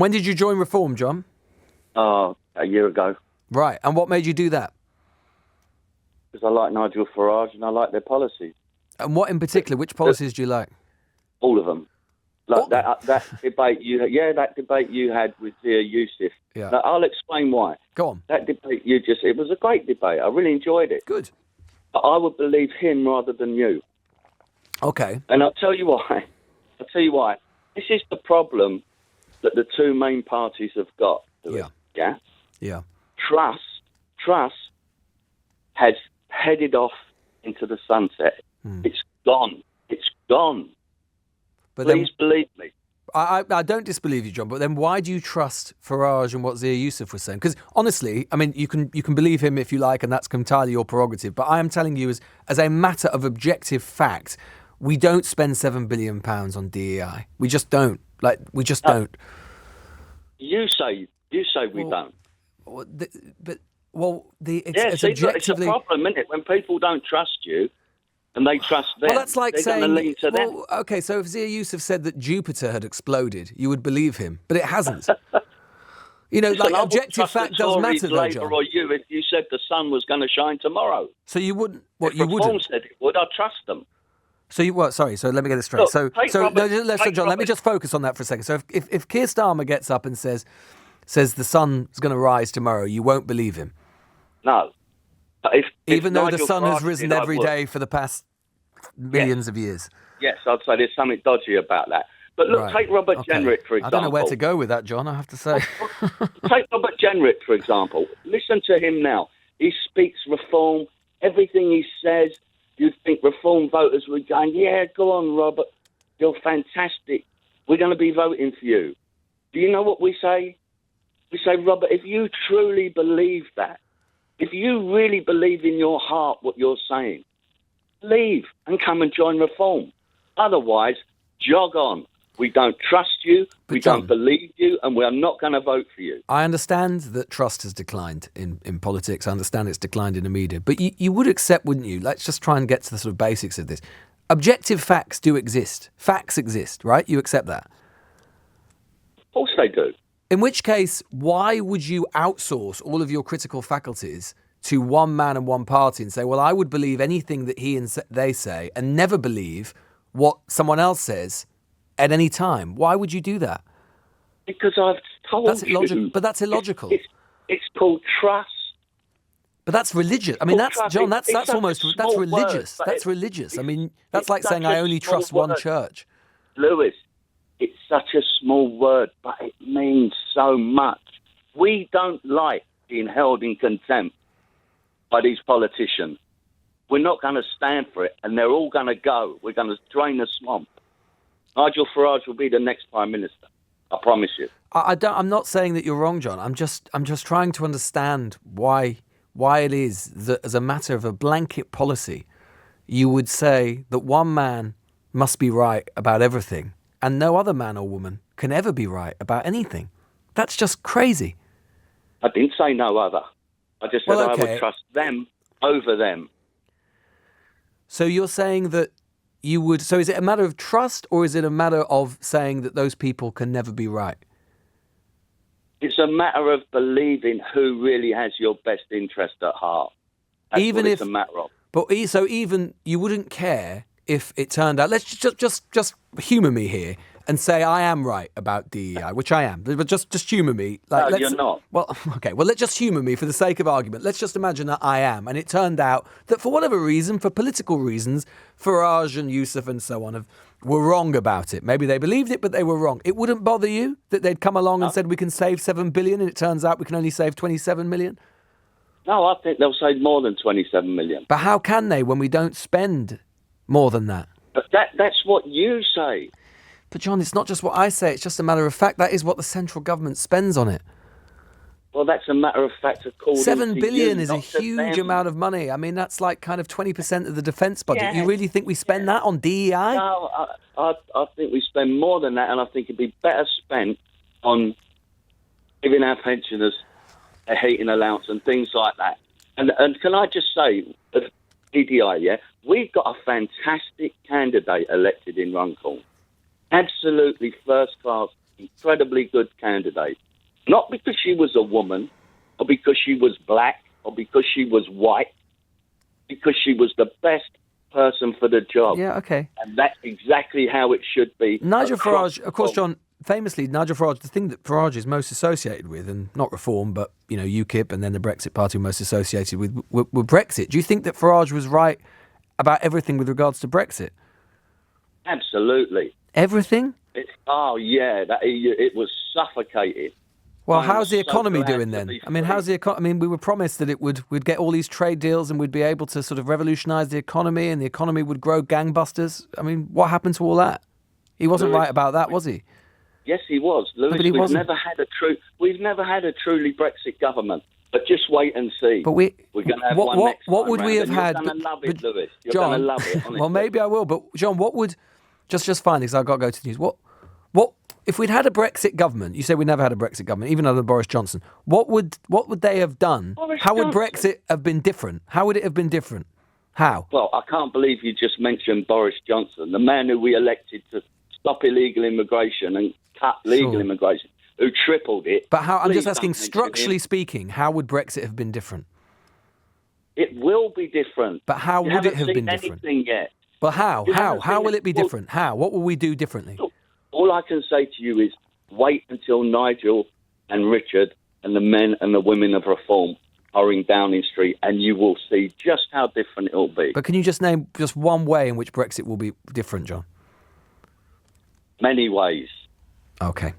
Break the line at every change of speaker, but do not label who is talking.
when did you join Reform, John?
A year ago.
Right. And what made you do that?
Because I like Nigel Farage and I like their policies.
And what in particular? Which policies do you like?
All of them. Like that debate that debate you had with Zia Youssef.
Yeah.
Now, I'll explain why.
Go on.
That debate it was a great debate. I really enjoyed it.
Good.
But I would believe him rather than you.
Okay.
And I'll tell you why. This is the problem that the two main parties have got. Yeah. Trust has headed off into the sunset. It's gone.
But
Please believe me.
I don't disbelieve you, John, but then why do you trust Farage and what Zia Youssef was saying? Because honestly, I mean, you can believe him if you like, and that's entirely your prerogative. But I am telling you, as a matter of objective fact, we don't spend £7 billion on DEI. We just don't. Don't.
You say we don't.
It's objectively...
It's a problem, isn't it? When people don't trust you and they trust them,
well, that's like
they're going to lean to them.
Okay, so if Zia Youssef said that Jupiter had exploded, you would believe him, but it hasn't. Objective fact does matter, though, John.
Or you, if you said the sun was going to shine tomorrow.
So you wouldn't... What,
if
you
Reform
wouldn't?
said it would, I'd trust them.
So you what? Sorry. So let me get it straight.
Look,
John, let me just focus on that for a second. So if Keir Starmer gets up and says the sun's going to rise tomorrow, you won't believe him.
No.
Even though the sun has risen every day for the past millions of years.
Yes, I'd say there's something dodgy about that. But look, take Robert Jenrick, for example.
I don't know where to go with that, John, I have to say.
Take Robert Jenrick, for example. Listen to him now. He speaks Reform. Everything he says, you'd think Reform voters were going, yeah, go on, Robert. You're fantastic. We're going to be voting for you. Do you know what we say? We say, Robert, if you truly believe that, if you really believe in your heart what you're saying, leave and come and join Reform. Otherwise, jog on. We don't trust you, we don't believe you, and we're not going to vote for you.
I understand that trust has declined in politics. I understand it's declined in the media. But you would accept, wouldn't you? Let's just try and get to the sort of basics of this. Objective facts do exist. Facts exist, right? You accept that?
Of course they do.
In which case, why would you outsource all of your critical faculties to one man and one party and say, well, I would believe anything that he and they say and never believe what someone else says at any time? Why would you do that?
Because I've told you.
But that's illogical.
It's called trust.
But that's religious. I mean, that's John. That's religious. That's religious. I mean, that's like saying I only trust one church.
Lewis, it's such a small word, but it means so much. We don't like being held in contempt by these politicians. We're not going to stand for it, and they're all going to go. We're going to drain the swamp. Nigel Farage will be the next Prime Minister. I promise you.
I'm not saying that you're wrong, John. I'm just trying to understand why it is that, as a matter of a blanket policy, you would say that one man must be right about everything, and no other man or woman can ever be right about anything. That's just crazy.
I didn't say no other. I just said I would trust them over them.
So you're saying that you would... So is it a matter of trust, or is it a matter of saying that those people can never be right?
It's a matter of believing who really has your best interest at heart. That's what it's a matter of.
But so even you wouldn't care if it turned out... Let's just humour me here and say I am right about DEI, which I am. But just humour me.
No, you're not.
Well, okay. Well, let's just humour me for the sake of argument. Let's just imagine that I am. And it turned out that for whatever reason, for political reasons, Farage and Youssef and so on were wrong about it. Maybe they believed it, but they were wrong. It wouldn't bother you that they'd come along and said we can save $7 billion and it turns out we can only save $27 million?
No, I think they'll save more than $27 million.
But how can they when we don't spend more than that?
But that's what you say.
But John, it's not just what I say, it's just a matter of fact. That is what the central government spends on it.
Well, that's a matter of fact.
$7 billion is a huge amount of money. I mean, that's like kind of 20% of the defence budget. Yeah. You really think we spend that on DEI?
No, I think we spend more than that, and I think it'd be better spent on giving our pensioners a heating allowance and things like that. And can I just say, DEI, yeah, we've got a fantastic candidate elected in Runcorn. Absolutely first class incredibly good candidate. Not because she was a woman, or because she was black, or because she was white, because she was the best person for the job.
Yeah, okay.
And that's exactly how it should be.
Nigel
across
Farage, of course, John, famously, Nigel Farage, the thing that Farage is most associated with, and not Reform, but, UKIP and then the Brexit Party were most associated with Brexit. Do you think that Farage was right about everything with regards to Brexit?
Absolutely.
Everything?
It was suffocating.
Well,
I'm
how's the
so
economy
glad
doing
to
then?
be
I mean,
free.
how's the economy? I mean, we were promised that we'd get all these trade deals and we'd be able to sort of revolutionise the economy and the economy would grow gangbusters. I mean, what happened to all that? He wasn't
Lewis,
right about that, was he?
Yes, he was. Lewis,
but he wasn't.
we've never had a truly Brexit government. But just wait and see.
But
We're going to have one next
what
time
would we
round,
have had?
You're going to love it, Lewis. You're
John,
going to love it, honestly.
well, maybe I will. But John, what would just fine because I've got to go to the news. What if we'd had a Brexit government? You said we never had a Brexit government, even under Boris Johnson. What would they have done? How would Brexit have been different? How would it have been different? How?
Well, I can't believe you just mentioned Boris Johnson, the man who we elected to stop illegal immigration and cut legal immigration, who tripled it.
But how? I'm
Please
just asking,
don't mention
structurally
him.
speaking, how would Brexit have been different?
It will be different.
But how
You
would it
haven't
have
seen
been different?
anything yet.
But how?
You
How?
haven't
How
seen
will
it.
it be
Well,
different? How? What will we do differently?
All I can say to you is wait until Nigel and Richard and the men and the women of Reform are in Downing Street, and you will see just how different it will be.
But can you just name just one way in which Brexit will be different, John?
Many ways.
Okay.